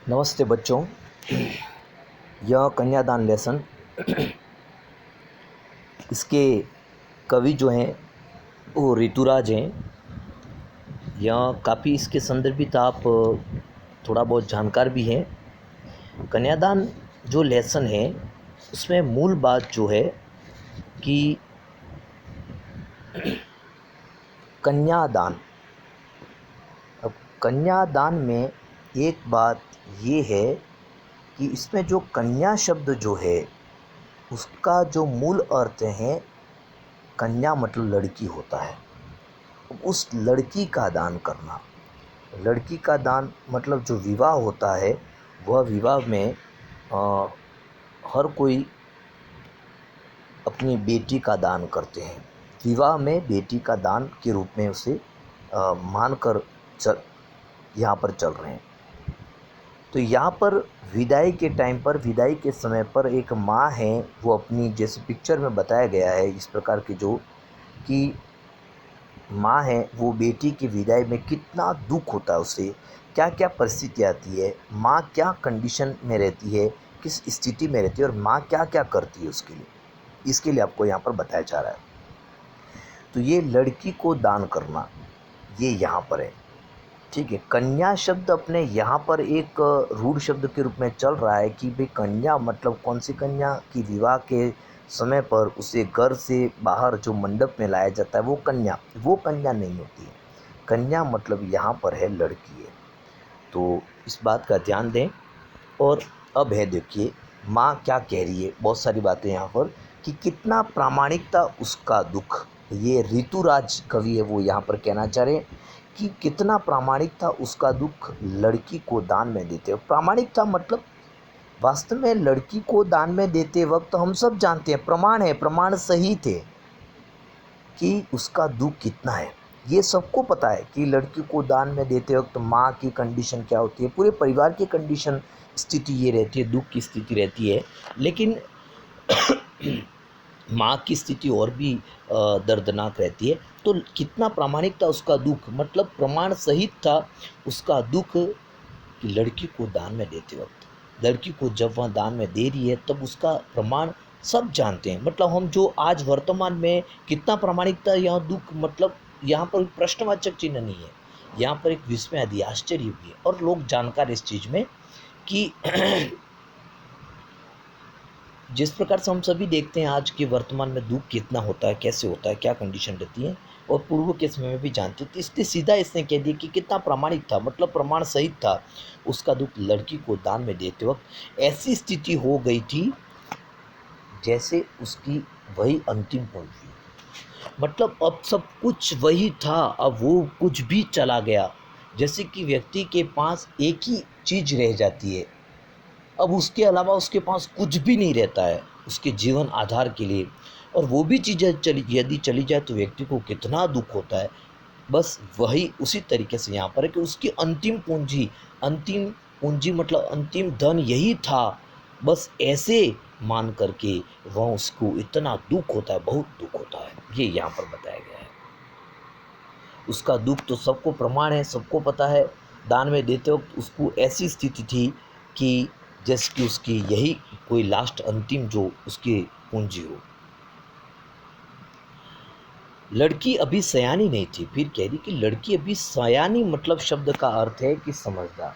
नमस्ते बच्चों। यह कन्यादान लेसन इसके कवि जो हैं वो ऋतुराज हैं। यह काफ़ी इसके संदर्भित आप थोड़ा बहुत जानकार भी हैं। कन्यादान जो लेसन है उसमें मूल बात जो है कि कन्यादान। अब कन्यादान में एक बात ये है कि इसमें जो कन्या शब्द जो है उसका जो मूल अर्थ है, कन्या मतलब लड़की होता है। उस लड़की का दान करना, लड़की का दान मतलब जो विवाह होता है वह विवाह में अ, हर कोई अपनी बेटी का दान करते हैं। विवाह में बेटी का दान के रूप में उसे मानकर यहाँ पर चल रहे हैं। तो यहाँ पर विदाई के टाइम पर, विदाई के समय पर एक माँ है, वो अपनी, जैसे पिक्चर में बताया गया है इस प्रकार की, जो कि माँ है वो बेटी की विदाई में कितना दुख होता है उसे, क्या क्या परिस्थिति आती है, माँ क्या कंडीशन में रहती है, किस स्थिति में रहती है और माँ क्या क्या करती है उसके लिए, इसके लिए आपको यहाँ पर बताया जा रहा है। तो ये लड़की को दान करना ये यहाँ पर है, ठीक है। कन्या शब्द अपने यहाँ पर एक रूढ़ शब्द के रूप में चल रहा है कि भाई कन्या मतलब कौन सी कन्या, कि विवाह के समय पर उसे घर से बाहर जो मंडप में लाया जाता है वो कन्या नहीं होती है। कन्या मतलब यहाँ पर है लड़की है। तो इस बात का ध्यान दें। और अब है, देखिए माँ क्या कह रही है, बहुत सारी बातें यहाँ पर, कि कितना प्रामाणिकता उसका दुख। ये ऋतुराज कवि है वो यहाँ पर कहना चाह रहे हैं कि कितना प्रामाणिक था उसका दुख लड़की को दान में देते हो। प्रामाणिक था मतलब वास्तव में लड़की को दान में देते वक्त हम सब जानते हैं, प्रमाण है, प्रमाण सही थे कि उसका दुख कितना है। ये सबको पता है कि लड़की को दान में देते वक्त माँ की कंडीशन क्या होती है, पूरे परिवार की कंडीशन, स्थिति ये रहती है, दुख की स्थिति रहती है। लेकिन माँ की स्थिति और भी दर्दनाक रहती है। तो कितना प्रामाणिक था उसका दुख, मतलब प्रमाण सहित था उसका दुख कि लड़की को दान में देते वक्त, लड़की को जब वह दान में दे रही है तब उसका प्रमाण सब जानते हैं। मतलब हम जो आज वर्तमान में कितना प्रामाणिकता, यहाँ दुख, मतलब यहाँ पर प्रश्नवाचक चिन्ह नहीं है, यहाँ पर एक विस्मय आदि आश्चर्य भी है। और लोग जानकार इस चीज़ में कि जिस प्रकार से हम सभी देखते हैं आज के वर्तमान में दुख कितना होता है, कैसे होता है, क्या कंडीशन रहती है, और पूर्व के समय में भी जानते थे। इसलिए सीधा इसने कह दिया कि कितना प्रामाणिक था, मतलब प्रमाण सहित था उसका दुख लड़की को दान में देते वक्त। ऐसी स्थिति हो गई थी जैसे उसकी वही अंतिम पूंजी, मतलब अब सब कुछ वही था, अब वो कुछ भी चला गया। जैसे कि व्यक्ति के पास एक ही चीज़ रह जाती है, अब उसके अलावा उसके पास कुछ भी नहीं रहता है उसके जीवन आधार के लिए, और वो भी चीज़ें यदि चली जाए तो व्यक्ति को कितना दुख होता है। बस वही उसी तरीके से यहाँ पर है कि उसकी अंतिम पूंजी मतलब अंतिम धन यही था। बस ऐसे मान करके वह उसको इतना दुख होता है, बहुत दुख होता है, ये यहाँ पर बताया गया है। उसका दुख तो सबको प्रमाण है, सबको पता है। दान में देते वक्त उसको ऐसी स्थिति थी कि जैसे कि उसकी यही कोई लास्ट अंतिम जो उसकी पूंजी हो। लड़की अभी सयानी नहीं थी, फिर कह रही कि लड़की अभी सयानी, मतलब शब्द का अर्थ है कि समझदार।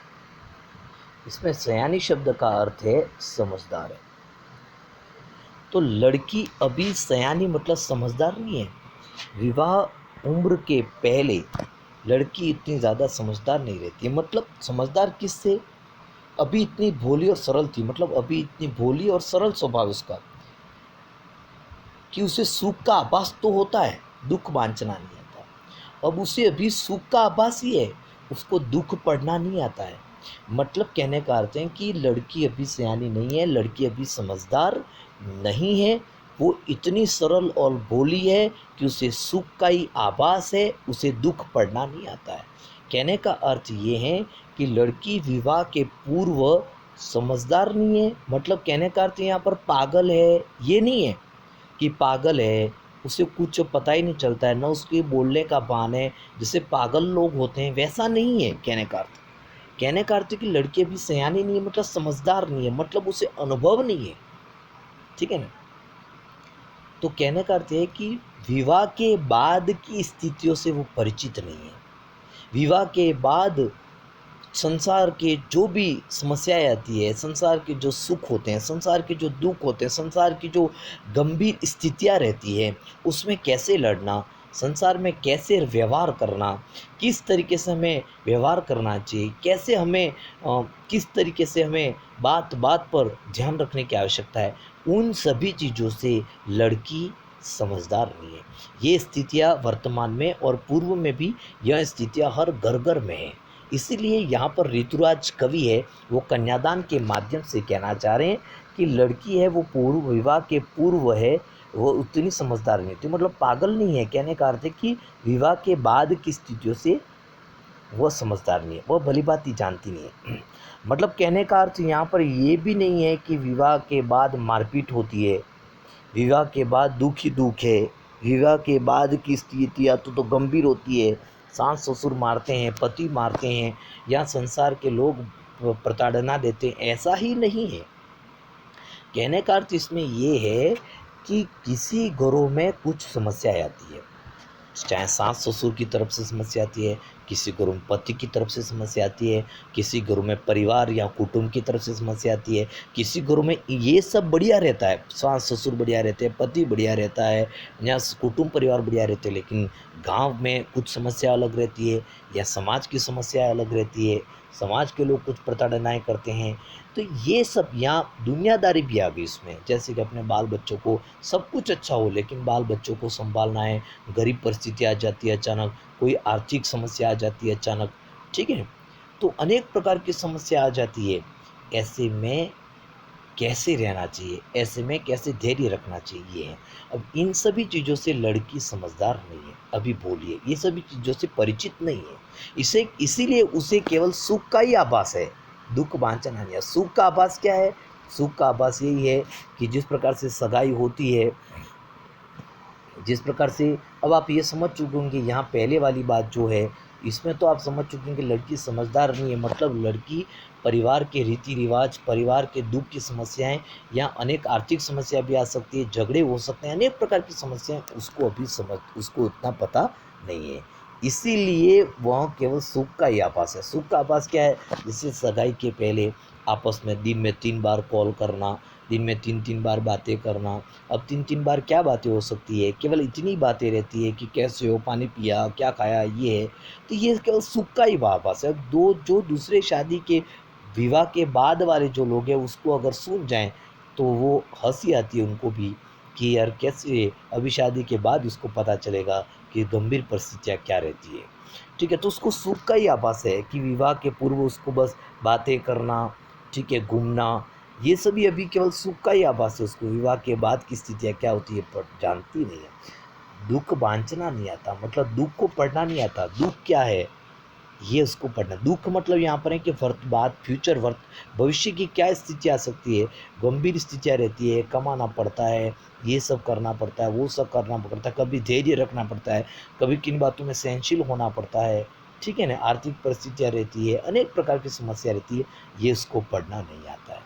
इसमें सयानी शब्द का अर्थ है समझदार है। तो लड़की अभी सयानी मतलब समझदार नहीं है। विवाह उम्र के पहले लड़की इतनी ज़्यादा समझदार नहीं रहती है। मतलब समझदार किससे, अभी इतनी भोली और सरल थी, मतलब अभी इतनी भोली और सरल स्वभाव उसका कि उसे सुख का आभास तो होता है, दुख बांचना नहीं आता। अब उसे अभी सुख का आभास ही है, उसको दुख पढ़ना नहीं आता है। मतलब कहने का अर्थ है कि लड़की अभी सयानी नहीं है, लड़की अभी समझदार नहीं है। वो इतनी सरल और भोली है कि उसे सुख का ही आभास है, उसे दुख पढ़ना नहीं आता है। कहने का अर्थ ये है कि लड़की विवाह के पूर्व समझदार नहीं है। मतलब कहने का अर्थ यहाँ पर पागल है ये नहीं है कि पागल है, उसे कुछ पता ही नहीं चलता है, ना उसके बोलने का भान है, जैसे पागल लोग होते हैं वैसा नहीं है कहने का अर्थ। कहने का अर्थ है कि लड़की अभी सयानी नहीं है, मतलब समझदार नहीं है, मतलब उसे अनुभव नहीं है, ठीक है ना। तो कहने का अर्थ है कि विवाह के बाद की स्थितियों से वो परिचित नहीं है। विवाह के बाद संसार के जो भी समस्याएं आती है, संसार के जो सुख होते हैं, संसार के जो दुख होते हैं, संसार की जो गंभीर स्थितियां रहती है, उसमें कैसे लड़ना, संसार में कैसे व्यवहार करना, किस तरीके से हमें व्यवहार करना चाहिए, कैसे हमें किस तरीके से हमें बात बात पर ध्यान रखने की आवश्यकता है, उन सभी चीज़ों से लड़की समझदार नहीं है। ये स्थितियाँ वर्तमान में और पूर्व में भी यह स्थितियाँ हर घर घर में हैं। इसीलिए यहाँ पर ऋतुराज कवि है, वो कन्यादान के माध्यम से कहना चाह रहे हैं कि लड़की है वो पूर्व विवाह के पूर्व है, वो उतनी समझदार नहीं होती, मतलब पागल नहीं है। कहने का अर्थ है कि विवाह के बाद की स्थितियों से वह समझदार नहीं है, वह भली भांति जानती नहीं है। मतलब कहने का अर्थ यहाँ पर ये भी नहीं है कि विवाह के बाद मारपीट होती है, विवाह के बाद दुख ही दुख है, विवाह के बाद की स्थितियाँ तो गंभीर होती है, सास ससुर मारते हैं, पति मारते हैं, या संसार के लोग प्रताड़ना देते हैं, ऐसा ही नहीं है। कहने का अर्थ इसमें ये है कि किसी घरों में कुछ समस्याएं आती है, चाहे सास ससुर की तरफ से समस्या आती है, किसी घरों में पति की तरफ से समस्या आती है, किसी घरों में परिवार या कुटुंब की तरफ से समस्या आती है, किसी घरों में ये सब बढ़िया रहता है, सास ससुर बढ़िया रहते हैं, पति बढ़िया रहता है, या कुटुंब परिवार बढ़िया रहते हैं, लेकिन गांव में कुछ समस्या अलग रहती है, या समाज की समस्या अलग रहती है, समाज के लोग कुछ प्रताड़नाएँ करते हैं। तो ये सब यहाँ दुनियादारी भी आ गई इसमें, जैसे कि अपने बाल बच्चों को सब कुछ अच्छा हो, लेकिन बाल बच्चों को संभालना है, गरीब परिस्थिति आ जाती है अचानक, कोई आर्थिक समस्या आ जाती है अचानक, ठीक है। तो अनेक प्रकार की समस्या आ जाती है। ऐसे में कैसे रहना चाहिए, ऐसे में कैसे धैर्य रखना चाहिए। अब इन सभी चीज़ों से लड़की समझदार नहीं है, अभी बोलिए, ये सभी चीज़ों से परिचित नहीं है। इसे इसीलिए उसे केवल सुख का ही आभास है, दुख वांछना नहीं है। सुख का आभास क्या है? सुख का आभास यही है कि जिस प्रकार से सगाई होती है, जिस प्रकार से, अब आप ये समझ चुके होंगे यहाँ पहले वाली बात जो है, इसमें तो आप समझ चुके हैं कि लड़की समझदार नहीं है, मतलब लड़की परिवार के रीति रिवाज, परिवार के दुख की समस्याएं, या अनेक आर्थिक समस्या भी आ सकती है, झगड़े हो सकते हैं, अनेक प्रकार की समस्याएं उसको उतना पता नहीं है। इसीलिए वह केवल सुख का ही आभास है। सुख का आभास क्या है? जैसे सगाई के पहले आपस में दिन में 3 बार कॉल करना, दिन में 3-3 बार बातें करना। अब 3-3 बार क्या बातें हो सकती है? केवल इतनी बातें रहती है कि कैसे हो, पानी पिया, क्या खाया, ये है। तो ये केवल सुख का ही आभास है। जो दूसरे शादी के विवाह के बाद वाले जो लोग हैं उसको अगर सुन जाएं तो वो हंसी आती है उनको भी कि यार कैसे अभी शादी के बाद उसको पता चलेगा कि गंभीर परिस्थितियाँ क्या रहती है, ठीक है। तो उसको सुख का ही आभास है कि विवाह के पूर्व उसको बस बातें करना, ठीक है, घूमना, ये सभी अभी केवल सुख का ही आभास है। उसको विवाह के बाद की स्थितियाँ क्या होती है पर जानती नहीं है। दुख बांचना नहीं आता, मतलब दुख को पढ़ना नहीं आता। दुख क्या है ये उसको पढ़ना। दुख मतलब यहाँ पर है कि फ्यूचर भविष्य की क्या स्थिति आ सकती है, गंभीर स्थितियाँ रहती है, कमाना पड़ता है, ये सब करना पड़ता है, वो सब करना पड़ता है, कभी धैर्य रखना पड़ता है, कभी किन बातों में सहनशील होना पड़ता है, ठीक है ना। आर्थिक परिस्थितियाँ रहती है, अनेक प्रकार की समस्या रहती है, ये उसको पढ़ना नहीं आता है।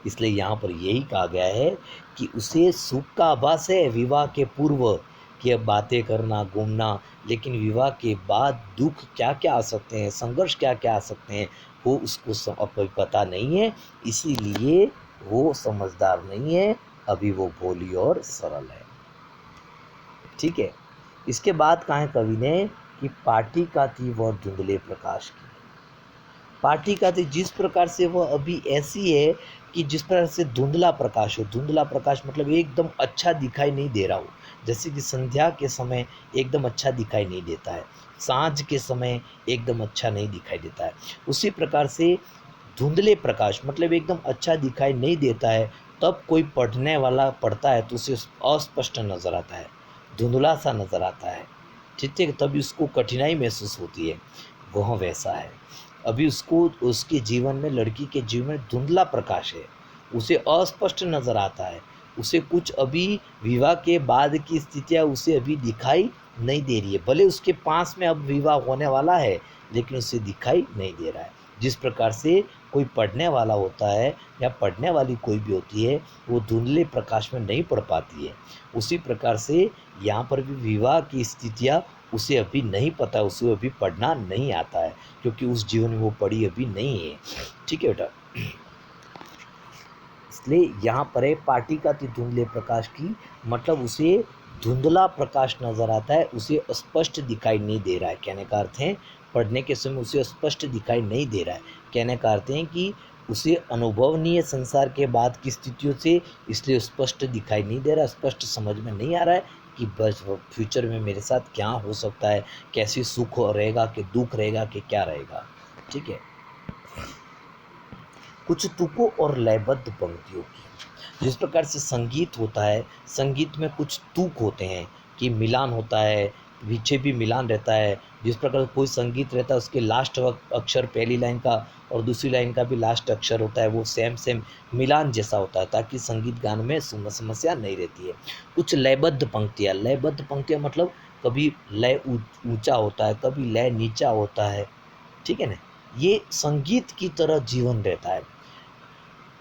इसलिए यहाँ पर यही कहा गया है कि उसे सुख का आभास है विवाह के पूर्व, कि अब बातें करना, घूमना, लेकिन विवाह के बाद दुख क्या क्या आ सकते हैं, संघर्ष क्या क्या आ सकते हैं, वो उसको अब पता नहीं है। इसीलिए वो समझदार नहीं है, अभी वो भोली और सरल है, ठीक है। इसके बाद कहा है कवि ने कि पाठी का थी वह धुंधले प्रकाश की। पाठी का थी जिस प्रकार से वह अभी ऐसी है कि जिस प्रकार से धुंधला प्रकाश हो। धुंधला प्रकाश मतलब एकदम अच्छा दिखाई नहीं दे रहा हो, जैसे कि संध्या के समय एकदम अच्छा दिखाई नहीं देता है, सांझ के समय एकदम अच्छा नहीं दिखाई देता है, उसी प्रकार से धुंधले प्रकाश मतलब एकदम अच्छा दिखाई नहीं देता है। तब कोई पढ़ने वाला पढ़ता है तो उसे अस्पष्ट नज़र आता है, धुंधला सा नज़र आता है, ठीक है। तभी उसको कठिनाई महसूस होती है, वह वैसा है। अभी उसको उसके जीवन में, लड़की के जीवन में धुंधला प्रकाश है, उसे अस्पष्ट नज़र आता है, उसे कुछ अभी विवाह के बाद की स्थितियाँ उसे अभी दिखाई नहीं दे रही है। भले उसके पास में अब विवाह होने वाला है, लेकिन उसे दिखाई नहीं दे रहा है। जिस प्रकार से कोई पढ़ने वाला होता है या पढ़ने वाली कोई भी होती है, वो धुंधले प्रकाश में नहीं पढ़ पाती है, उसी प्रकार से यहाँ पर भी विवाह की स्थितियाँ उसे अभी नहीं पता है, उसे अभी पढ़ना नहीं आता है, क्योंकि उस जीवन में वो पढ़ी अभी नहीं है। ठीक है बेटा, इसलिए यहाँ पर है पार्टी का अति धुंधले प्रकाश की, मतलब उसे धुंधला प्रकाश नजर आता है, उसे स्पष्ट दिखाई नहीं दे रहा है। कहने का अर्थ है पढ़ने के समय उसे स्पष्ट दिखाई नहीं दे रहा है। कहने का अर्थ है कि उसे अनुभव नहीं है संसार के बाद की स्थितियों से, इसलिए स्पष्ट दिखाई नहीं दे रहा, स्पष्ट समझ में नहीं आ रहा है कि बस फ्यूचर में मेरे साथ क्या हो सकता है, कैसे सुख रहेगा कि दुख रहेगा कि क्या रहेगा। ठीक है, कुछ तुकों और लयबद्ध पंक्तियों की। जिस प्रकार से संगीत होता है, संगीत में कुछ तुक होते हैं कि मिलान होता है, पीछे भी मिलान रहता है। जिस प्रकार कोई संगीत रहता है, उसके लास्ट अक्षर पहली लाइन का और दूसरी लाइन का भी लास्ट अक्षर होता है, वो सेम सेम मिलान जैसा होता है, ताकि संगीत गान में समस्या नहीं रहती है। कुछ लयबद्ध पंक्तियाँ मतलब कभी लय ऊंचा होता है, कभी लय नीचा होता है। ठीक है ना, ये संगीत की तरह जीवन रहता है।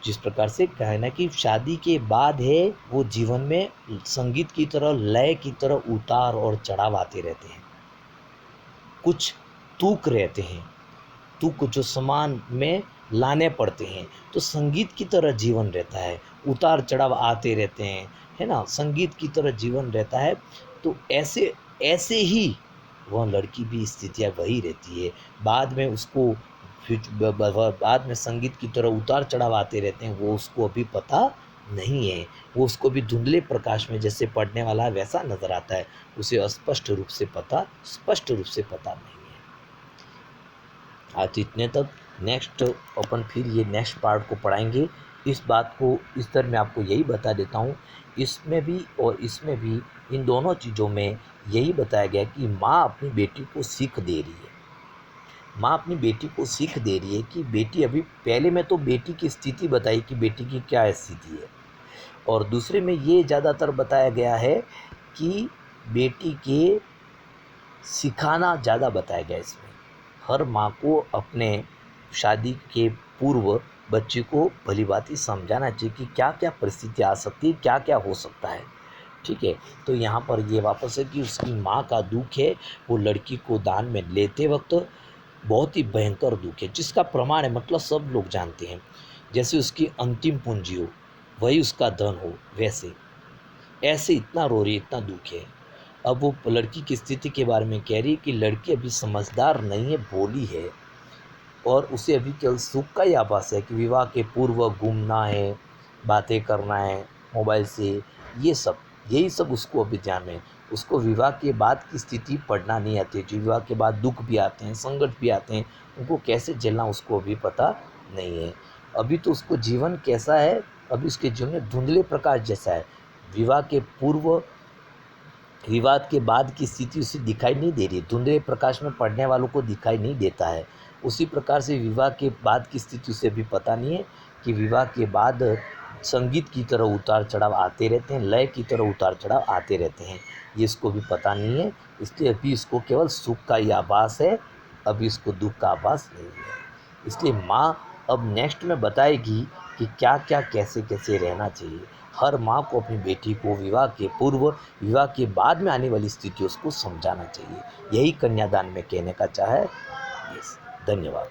जिस प्रकार से कहना कि शादी के बाद है वो जीवन में संगीत की तरह, लय की तरह उतार और चढ़ाव आते रहते हैं। कुछ तुक रहते हैं, तुक जो समान में लाने पड़ते हैं। तो संगीत की तरह जीवन रहता है, उतार चढ़ाव आते रहते हैं, है ना, संगीत की तरह जीवन रहता है। तो ऐसे ऐसे ही वह लड़की भी स्थितियाँ वही रहती है। बाद में उसको बाद में संगीत की तरह उतार चढ़ाव आते रहते हैं, वो उसको अभी पता नहीं है। वो उसको भी धुंधले प्रकाश में जैसे पढ़ने वाला वैसा नजर आता है, उसे स्पष्ट रूप से पता नहीं है। आज तो इतने तक। नेक्स्ट अपन फिर ये नेक्स्ट पार्ट को पढ़ाएंगे। इस बात को इस तरह मैं आपको यही बता देता हूँ, इसमें भी और इसमें भी, इन दोनों चीज़ों में यही बताया गया कि माँ अपनी बेटी को सीख दे रही है। माँ अपनी बेटी को सीख दे रही है कि बेटी अभी, पहले में तो बेटी की स्थिति बताई कि बेटी की क्या स्थिति है, और दूसरे में ये ज़्यादातर बताया गया है कि बेटी के सिखाना ज़्यादा बताया गया इसमें। हर माँ को अपने शादी के पूर्व बच्चे को भलीभांति समझाना चाहिए कि क्या क्या परिस्थिति आ सकती है, क्या क्या हो सकता है। ठीक है, तो यहाँ पर ये वापस है कि उसकी माँ का दुख है, वो लड़की को दान में लेते वक्त बहुत ही भयंकर दुख है, जिसका प्रमाण है, मतलब सब लोग जानते हैं। जैसे उसकी अंतिम पूंजी हो, वही उसका धन हो, वैसे ऐसे इतना रो रही है, इतना दुख है। अब वो लड़की की स्थिति के बारे में कह रही है कि लड़की अभी समझदार नहीं है, भोली है, और उसे अभी केवल सुख का ही आभास है कि विवाह के पूर्व घूमना है, बातें करना है मोबाइल से, यही सब उसको अभी ध्यान में है। उसको विवाह के बाद की स्थिति पढ़ना नहीं आती है। जो विवाह के बाद दुख भी आते हैं, संकट भी आते हैं, उनको कैसे झेलना उसको अभी पता नहीं है। अभी तो उसको जीवन कैसा है, अभी उसके जीवन में धुंधले प्रकाश जैसा है। विवाह के पूर्व, विवाद के बाद की स्थिति उसे दिखाई नहीं दे रही, धुंधले प्रकाश में पढ़ने वालों को दिखाई नहीं देता है। उसी प्रकार से विवाह के बाद की स्थिति उसे भी पता नहीं है कि विवाह के बाद संगीत की तरह उतार चढ़ाव आते रहते हैं, लय की तरह उतार चढ़ाव आते रहते हैं, ये इसको भी पता नहीं है। इसलिए अभी इसको केवल सुख का ही आभास है, अभी इसको दुख का आभास नहीं है। इसलिए माँ अब नेक्स्ट में बताएगी कि क्या क्या कैसे कैसे रहना चाहिए। हर माँ को अपनी बेटी को विवाह के पूर्व, विवाह के बाद में आने वाली स्थिति उसको समझाना चाहिए। यही कन्यादान में कहने का चाह है। धन्यवाद।